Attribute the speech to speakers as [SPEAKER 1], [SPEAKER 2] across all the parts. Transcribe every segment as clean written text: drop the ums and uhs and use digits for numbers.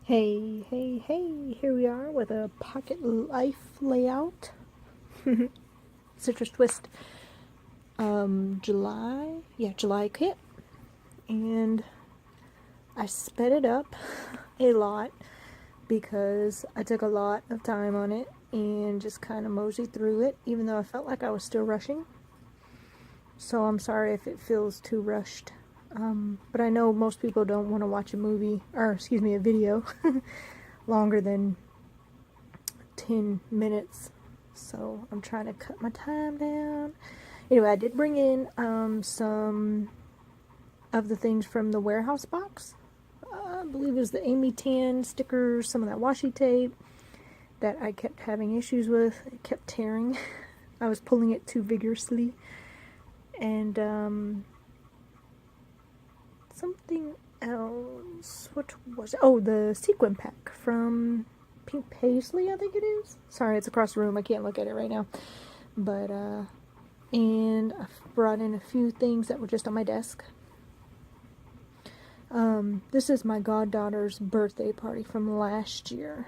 [SPEAKER 1] Hey, here we are with a pocket life layout. Citrus Twist. July kit. And I sped it up a lot because I took a lot of time on it and just kind of moseyed through it, even though I felt like I was still rushing. So I'm sorry if it feels too rushed. But I know most people don't want to watch a video longer than 10 minutes. So I'm trying to cut my time down. Anyway, I did bring in some of the things from the warehouse box. I believe it was the Amy Tan stickers, some of that washi tape that I kept having issues with. It kept tearing. I was pulling it too vigorously. And something else. What was it? Oh, the sequin pack from Pink Paisley, I think it is. Sorry, it's across the room. I can't look at it right now. But, and I brought in a few things that were just on my desk. This is my goddaughter's birthday party from last year.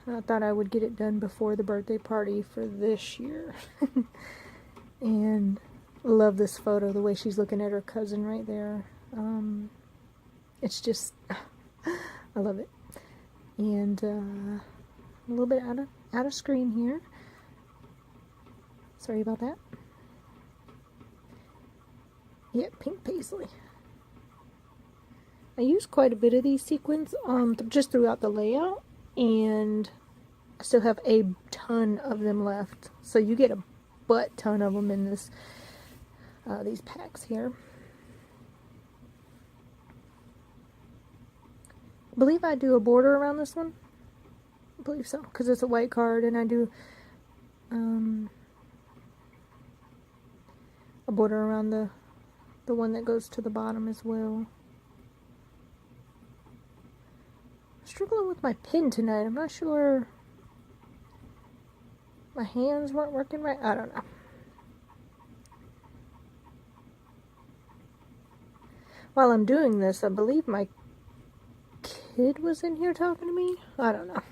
[SPEAKER 1] I thought I would get it done before the birthday party for this year. And I love this photo, the way she's looking at her cousin right there. It's just, I love it. And a little bit out of screen here. Sorry about that. Yeah, Pink Paisley. I used quite a bit of these sequins just throughout the layout, and I still have a ton of them left. So you get a butt ton of them in this these packs here. I believe I do a border around this one. I believe so, because it's a white card, and I do a border around the one that goes to the bottom as well. Struggling with my pen tonight. I'm not sure. My hands weren't working right. I don't know. While I'm doing this, I believe my kid was in here talking to me. I don't know.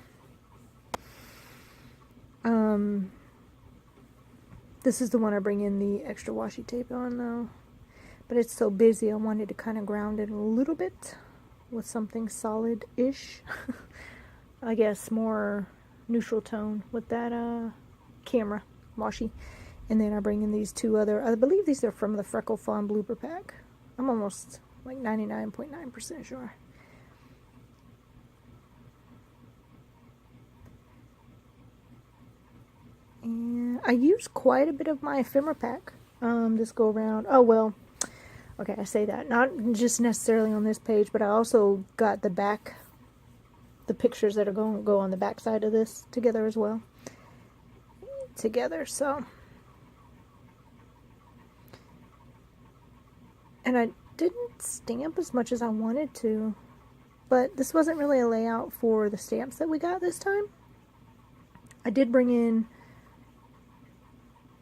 [SPEAKER 1] This is the one I bring in the extra washi tape on though. But it's so busy, I wanted to kind of ground it a little bit with something solid-ish. I guess more neutral tone with that camera washi. And then I bring in these two other, I believe these are from the Freckle Fawn blooper pack. I'm almost like 99.9% sure. And I used quite a bit of my ephemera pack this go around. Oh well, okay, I say that. Not just necessarily on this page, but I also got the pictures that are going to go on the back side of this together as well. So. And I didn't stamp as much as I wanted to, but this wasn't really a layout for the stamps that we got this time. I did bring in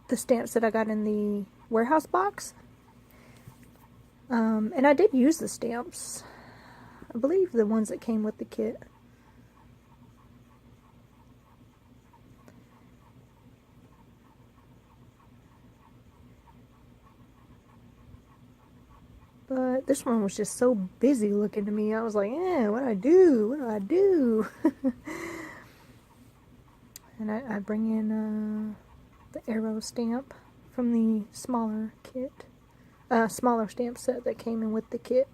[SPEAKER 1] the stamps that I got in the warehouse box. And I did use the stamps. I believe the ones that came with the kit. But this one was just so busy looking to me. I was like, what do I do? What do I do? And I bring in the arrow stamp from the smaller kit. Smaller stamp set that came in with the kit.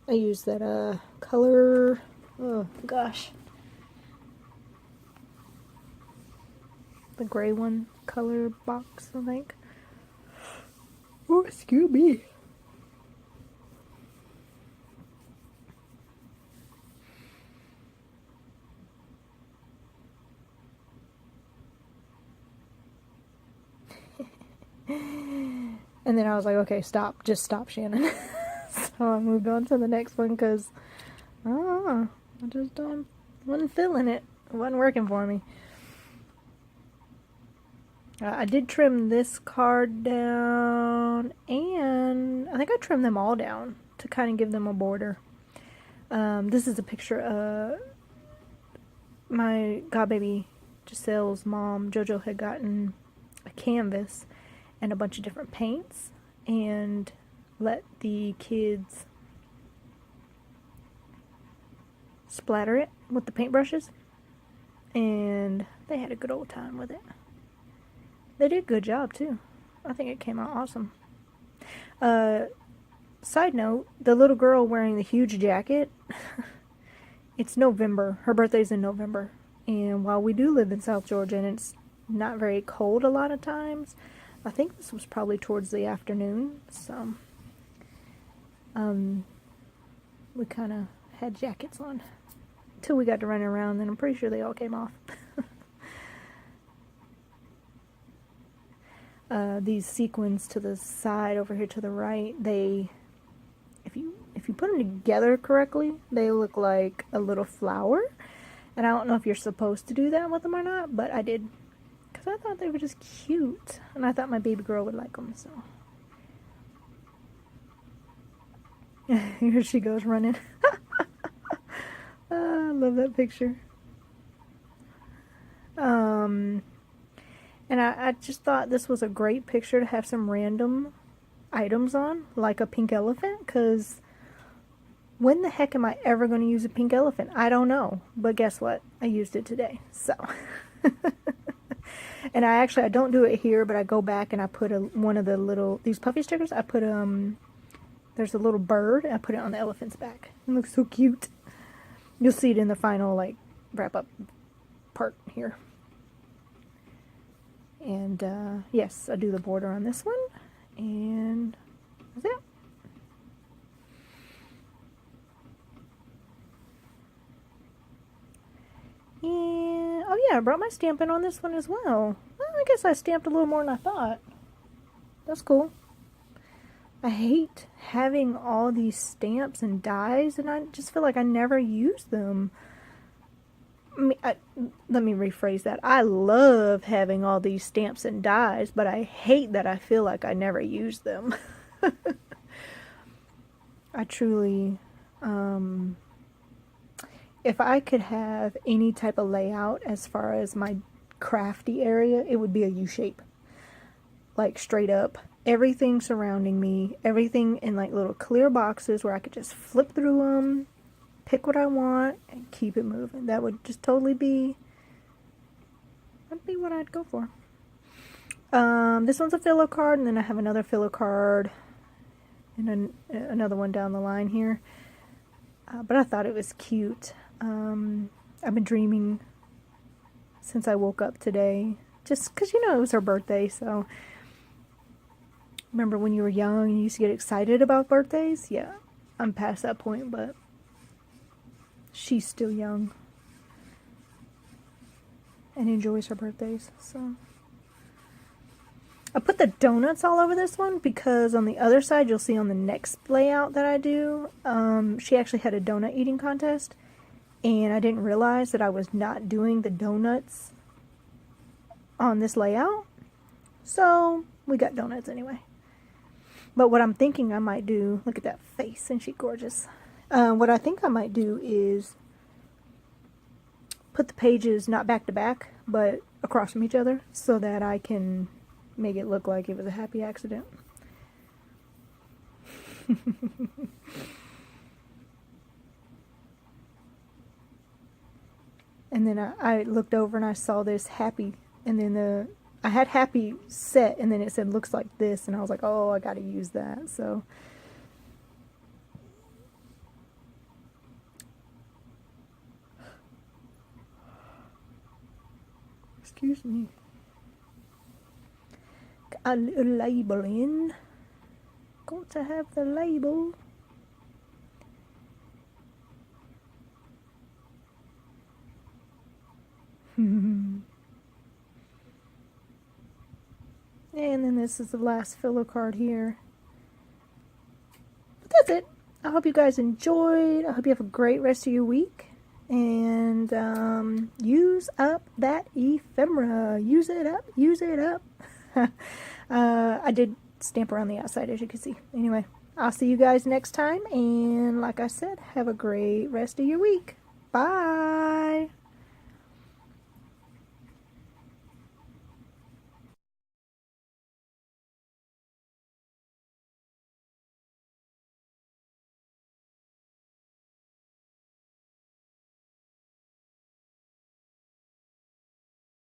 [SPEAKER 1] I used that color, oh gosh, the gray one, color box, I think. Oh, excuse me. And then I was like, okay, stop. Just stop, Shannon. So I moved on to the next one because I just wasn't feeling it. It wasn't working for me. I did trim this card down, and I think I trimmed them all down to kind of give them a border. This is a picture of my godbaby Giselle's mom. JoJo had gotten a canvas and a bunch of different paints and let the kids splatter it with the paintbrushes, and they had a good old time with it. They did a good job too. I think it came out awesome. Side note, the little girl wearing the huge jacket, it's November. Her birthday's in November. And while we do live in South Georgia and it's not very cold a lot of times, I think this was probably towards the afternoon. So, we kind of had jackets on until we got to running around, then I'm pretty sure they all came off. These sequins to the side over here to the right, they, if you put them together correctly, they look like a little flower. And I don't know if you're supposed to do that with them or not, but I did, because I thought they were just cute, and I thought my baby girl would like them. So here she goes running. I love that picture. And I just thought this was a great picture to have some random items on, like a pink elephant, because when the heck am I ever going to use a pink elephant? I don't know, but guess what? I used it today, so. And I don't do it here, but I go back and I put one of the little, these puffy stickers, I put, there's a little bird, and I put it on the elephant's back. It looks so cute. You'll see it in the final, like, wrap-up part here. And, yes, I do the border on this one, and that's it. And, oh yeah, I brought my stamping on this one as well. Well, I guess I stamped a little more than I thought. That's cool. I hate having all these stamps and dies, and I just feel like I never use them. Let me rephrase that. I love having all these stamps and dies, but I hate that I feel like I never use them. I truly, if I could have any type of layout as far as my crafty area, it would be a U shape. Like straight up. Everything surrounding me, everything in like little clear boxes where I could just flip through them, pick what I want, and keep it moving. That would just totally be, that'd be what I'd go for. This one's a filler card, and then I have another filler card and another one down the line here. But I thought it was cute. I've been dreaming since I woke up today, just because, you know, it was her birthday, so. Remember when you were young and you used to get excited about birthdays? Yeah, I'm past that point, but she's still young and enjoys her birthdays, so. I put the donuts all over this one because on the other side, you'll see on the next layout that I do, she actually had a donut eating contest, and I didn't realize that I was not doing the donuts on this layout, so we got donuts anyway. But what I'm thinking I might do, look at that face, isn't she gorgeous? What I think I might do is put the pages not back to back, but across from each other, so that I can make it look like it was a happy accident. And then I looked over and I saw this happy, and then I had happy set, and then it said looks like this, and I was like, oh, I gotta use that. So excuse me. Got a little label in. Got to have the label. And then this is the last filler card here. But that's it. I hope you guys enjoyed. I hope you have a great rest of your week. And use up that ephemera. Use it up. Use it up. I did stamp around the outside, as you can see. Anyway, I'll see you guys next time, and like I said, have a great rest of your week. Bye!